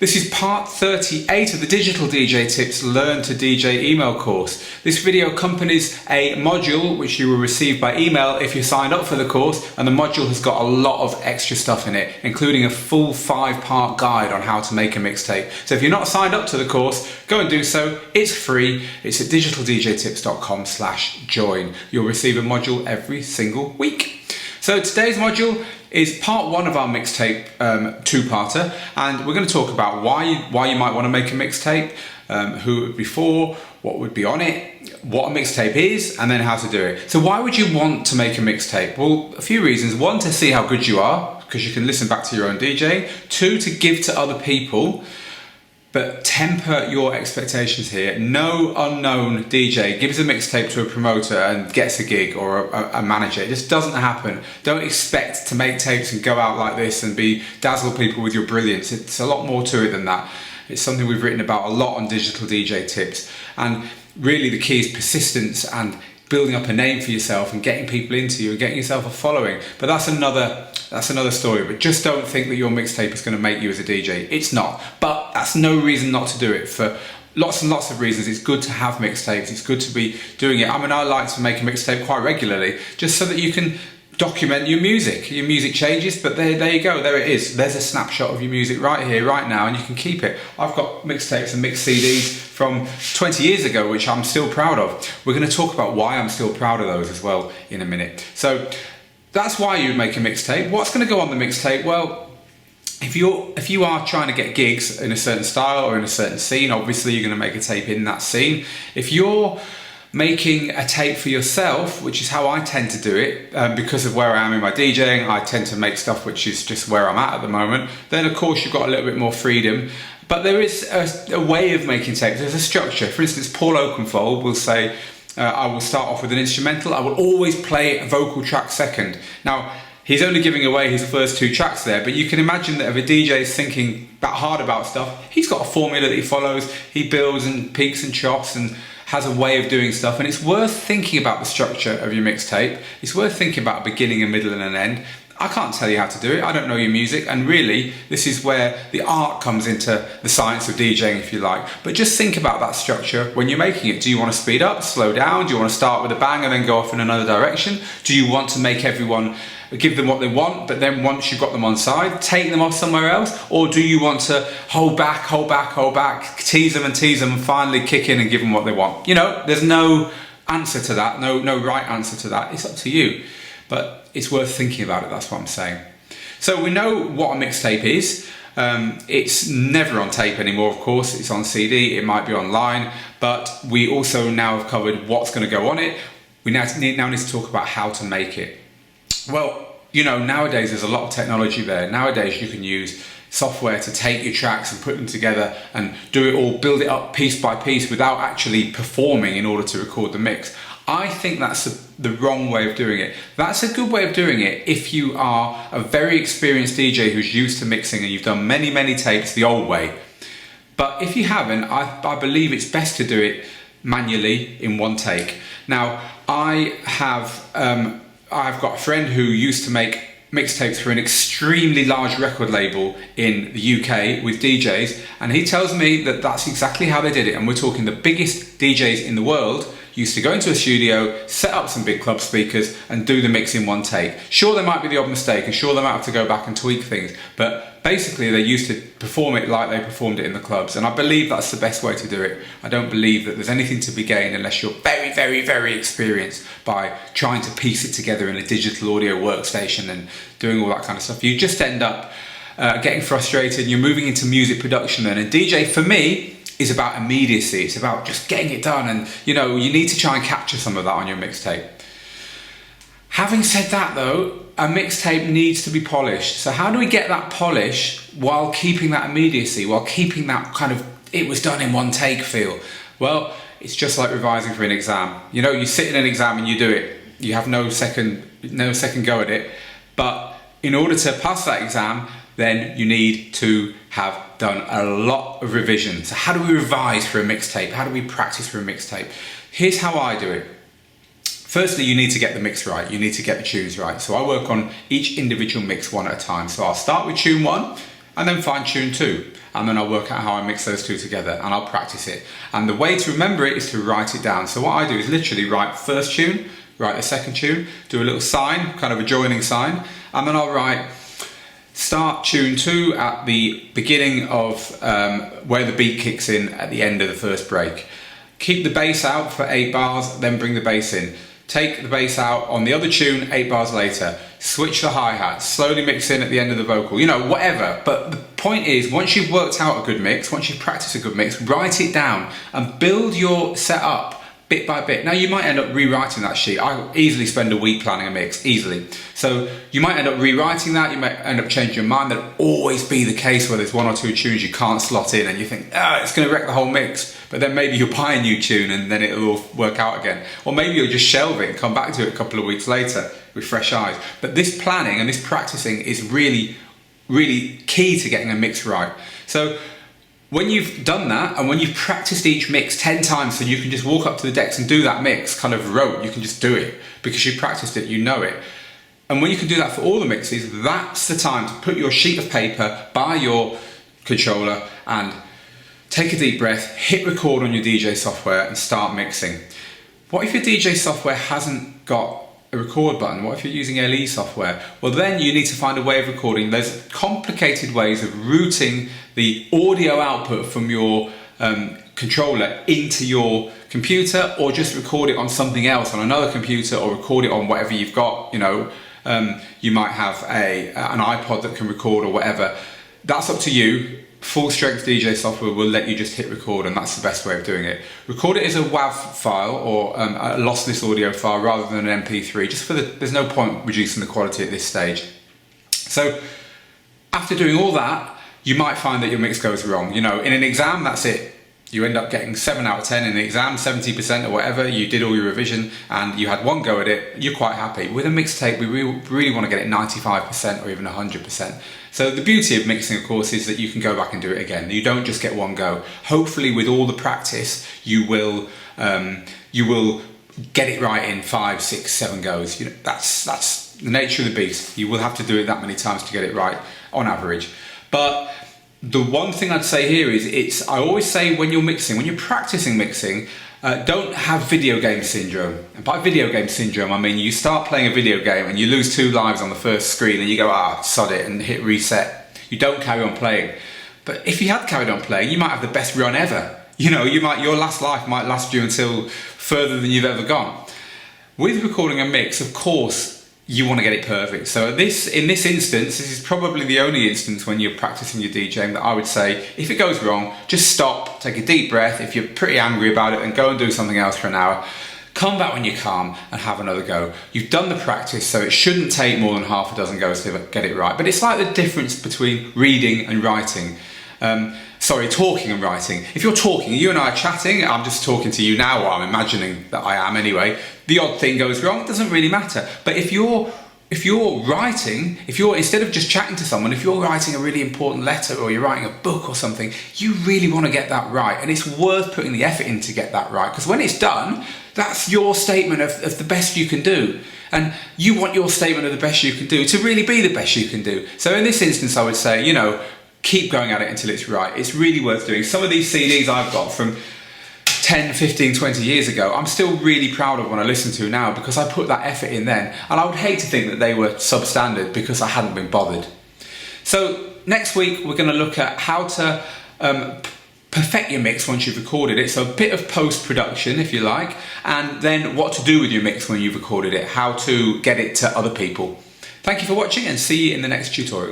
This is part 38 of the Digital DJ Tips Learn to DJ email course. This video accompanies a module which you will receive by email if you signed up for the course, and the module has got a lot of extra stuff in it, including a full 5-part guide on how to make a mixtape. So if you're not signed up to the course, go and do so. It's free. It's at digitaldjtips.com/join. You'll receive a module every single week. So today's module is part 1 of our mixtape two-parter, and we're going to talk about why you might want to make a mixtape, who it would be for, what would be on it, what a mixtape is, and then how to do it. So why would you want to make a mixtape? Well, a few reasons. 1, to see how good you are, because you can listen back to your own DJ. 2, to give to other people. But temper your expectations here. No unknown DJ gives a mixtape to a promoter and gets a gig or a manager. It just doesn't happen. Don't expect to make tapes and go out like this and dazzle people with your brilliance. It's a lot more to it than that. It's something we've written about a lot on Digital DJ Tips. And really the key is persistence and building up a name for yourself and getting people into you and getting yourself a following. But that's another story. But just don't think that your mixtape is going to make you as a DJ. It's not. But that's no reason not to do it. For lots and lots of reasons, it's good to have mixtapes. It's good to be doing it. I mean, I like to make a mixtape quite regularly, just so that you can document your music. Your music changes, but there you go. There it is. There's a snapshot of your music right here, right now, and you can keep it. I've got mixtapes and mixed CDs from 20 years ago, which I'm still proud of. We're going to talk about why I'm still proud of those as well in a minute. So that's why you would make a mixtape. What's going to go on the mixtape? Well, if you are trying to get gigs in a certain style or in a certain scene, obviously you're going to make a tape in that scene. If you're making a tape for yourself, which is how I tend to do it, because of where I am in my DJing, I tend to make stuff which is just where I'm at the moment, then of course you've got a little bit more freedom. But there is a way of making tapes. There's a structure. For instance, Paul Oakenfold will say, I will start off with an instrumental. I will always play a vocal track second. Now, he's only giving away his first 2 tracks there, but you can imagine that if a DJ is thinking hard about stuff, he's got a formula that he follows. He builds and peaks and troughs and has a way of doing stuff, and it's worth thinking about the structure of your mixtape. It's worth thinking about a beginning, a middle and an end. I can't tell you how to do it. I don't know your music, and really this is where the art comes into the science of DJing, if you like. But just think about that structure when you're making it. Do you want to speed up, slow down? Do you want to start with a bang and then go off in another direction? Do you want to make everyone, give them what they want, but then once you've got them on side, take them off somewhere else? Or do you want to hold back, tease them and finally kick in and give them what they want? You know, there's no answer to that, no right answer to that. It's up to you. But it's worth thinking about it, that's what I'm saying. So we know what a mixtape is. It's never on tape anymore, of course. It's on CD, it might be online, but we also now have covered what's going to go on it. We now need to talk about how to make it. Well, you know, nowadays there's a lot of technology there. Nowadays you can use software to take your tracks and put them together and do it all, build it up piece by piece without actually performing in order to record the mix. I think that's the wrong way of doing it. That's a good way of doing it if you are a very experienced DJ who's used to mixing and you've done many, many tapes the old way. But if you haven't, I believe it's best to do it manually in one take. Now, I've got a friend who used to make mixtapes for an extremely large record label in the UK with DJs, and he tells me that that's exactly how they did it. And we're talking the biggest DJs in the world used to go into a studio, set up some big club speakers and do the mix in one take. Sure, there might be the odd mistake, and sure, they might have to go back and tweak things, but basically they used to perform it like they performed it in the clubs, and I believe that's the best way to do it. I don't believe that there's anything to be gained unless you're very, very, very experienced by trying to piece it together in a digital audio workstation and doing all that kind of stuff. You just end up getting frustrated, and you're moving into music production. And a DJ, for me, is about immediacy. It's about just getting it done, and you know, you need to try and capture some of that on your mixtape. Having said that though, a mixtape needs to be polished. So how do we get that polish while keeping that immediacy, while keeping that kind of it was done in one take feel? Well, it's just like revising for an exam. You know, you sit in an exam and you do it. You have no second go at it. But in order to pass that exam, then you need to have done a lot of revision. So how do we revise for a mixtape? How do we practice for a mixtape? Here's how I do it. Firstly, you need to get the mix right. You need to get the tunes right. So I work on each individual mix one at a time. So I'll start with tune 1, and then find tune 2. And then I'll work out how I mix those two together, and I'll practice it. And the way to remember it is to write it down. So what I do is literally write first tune, write the second tune, do a little sign, kind of a joining sign, and then I'll write start tune 2 at the beginning of where the beat kicks in at the end of the first break. Keep the bass out for 8 bars, then bring the bass in. Take the bass out on the other tune 8 bars later. Switch the hi-hat, slowly mix in at the end of the vocal, you know, whatever. But the point is, once you've worked out a good mix, once you've practiced a good mix, write it down and build your setup bit by bit. Now you might end up rewriting that sheet. I easily spend a week planning a mix, easily. So you might end up rewriting that, you might end up changing your mind. That'll always be the case where there's 1 or 2 tunes you can't slot in and you think, it's gonna wreck the whole mix. But then maybe you'll buy a new tune and then it'll all work out again. Or maybe you'll just shelve it and come back to it a couple of weeks later with fresh eyes. But this planning and this practicing is really, really key to getting a mix right. So when you've done that and when you've practiced each mix 10 times, so you can just walk up to the decks and do that mix kind of rote, you can just do it because you practiced it, you know it. And when you can do that for all the mixes, that's the time to put your sheet of paper by your controller and take a deep breath, hit record on your DJ software and start mixing. What if your DJ software hasn't got a record button? What if you're using LE software? Well, then you need to find a way of recording. There's complicated ways of routing the audio output from your controller into your computer, or just record it on something else, on another computer, or record it on whatever you've got. You know, you might have an iPod that can record or whatever. That's up to you. Full strength DJ software will let you just hit record, and that's the best way of doing it. Record it as a WAV file or a lossless audio file rather than an MP3, just there's no point reducing the quality at this stage. So after doing all that, you might find that your mix goes wrong. You know, in an exam, that's it. You end up getting 7 out of 10 in the exam, 70% or whatever, you did all your revision and you had one go at it, you're quite happy. With a mixtape, we really want to get it 95% or even 100%. So the beauty of mixing, of course, is that you can go back and do it again. You don't just get one go. Hopefully with all the practice, you will get it right in 5, 6, 7 goes. You know, that's the nature of the beast. You will have to do it that many times to get it right on average. But the one thing I'd say here is I always say when you're mixing, when you're practicing mixing, don't have video game syndrome. And by video game syndrome, I mean you start playing a video game and you lose 2 lives on the first screen and you go, sod it, and hit reset. You don't carry on playing. But if you had carried on playing, you might have the best run ever. You know, your last life might last you until further than you've ever gone. With recording a mix, of course, you want to get it perfect. So in this instance, this is probably the only instance when you're practicing your DJing that I would say, if it goes wrong, just stop, take a deep breath. If you're pretty angry about it, then go and do something else for an hour. Come back when you're calm and have another go. You've done the practice, so it shouldn't take more than half a dozen goes to get it right. But it's like the difference between reading and writing. Talking and writing. If you're talking, you and I are chatting, I'm just talking to you now, or I'm imagining that I am anyway, the odd thing goes wrong, it doesn't really matter. But if you're writing, instead of just chatting to someone, if you're writing a really important letter or you're writing a book or something, you really want to get that right. And it's worth putting the effort in to get that right, because when it's done, that's your statement of the best you can do. And you want your statement of the best you can do to really be the best you can do. So in this instance, I would say, you know, keep going at it until it's right. It's really worth doing. Some of these CDs I've got from 10, 15, 20 years ago, I'm still really proud of when I listen to now because I put that effort in then. And I would hate to think that they were substandard because I hadn't been bothered. So next week, we're going to look at how to perfect your mix once you've recorded it. So a bit of post-production, if you like, and then what to do with your mix when you've recorded it, how to get it to other people. Thank you for watching and see you in the next tutorial.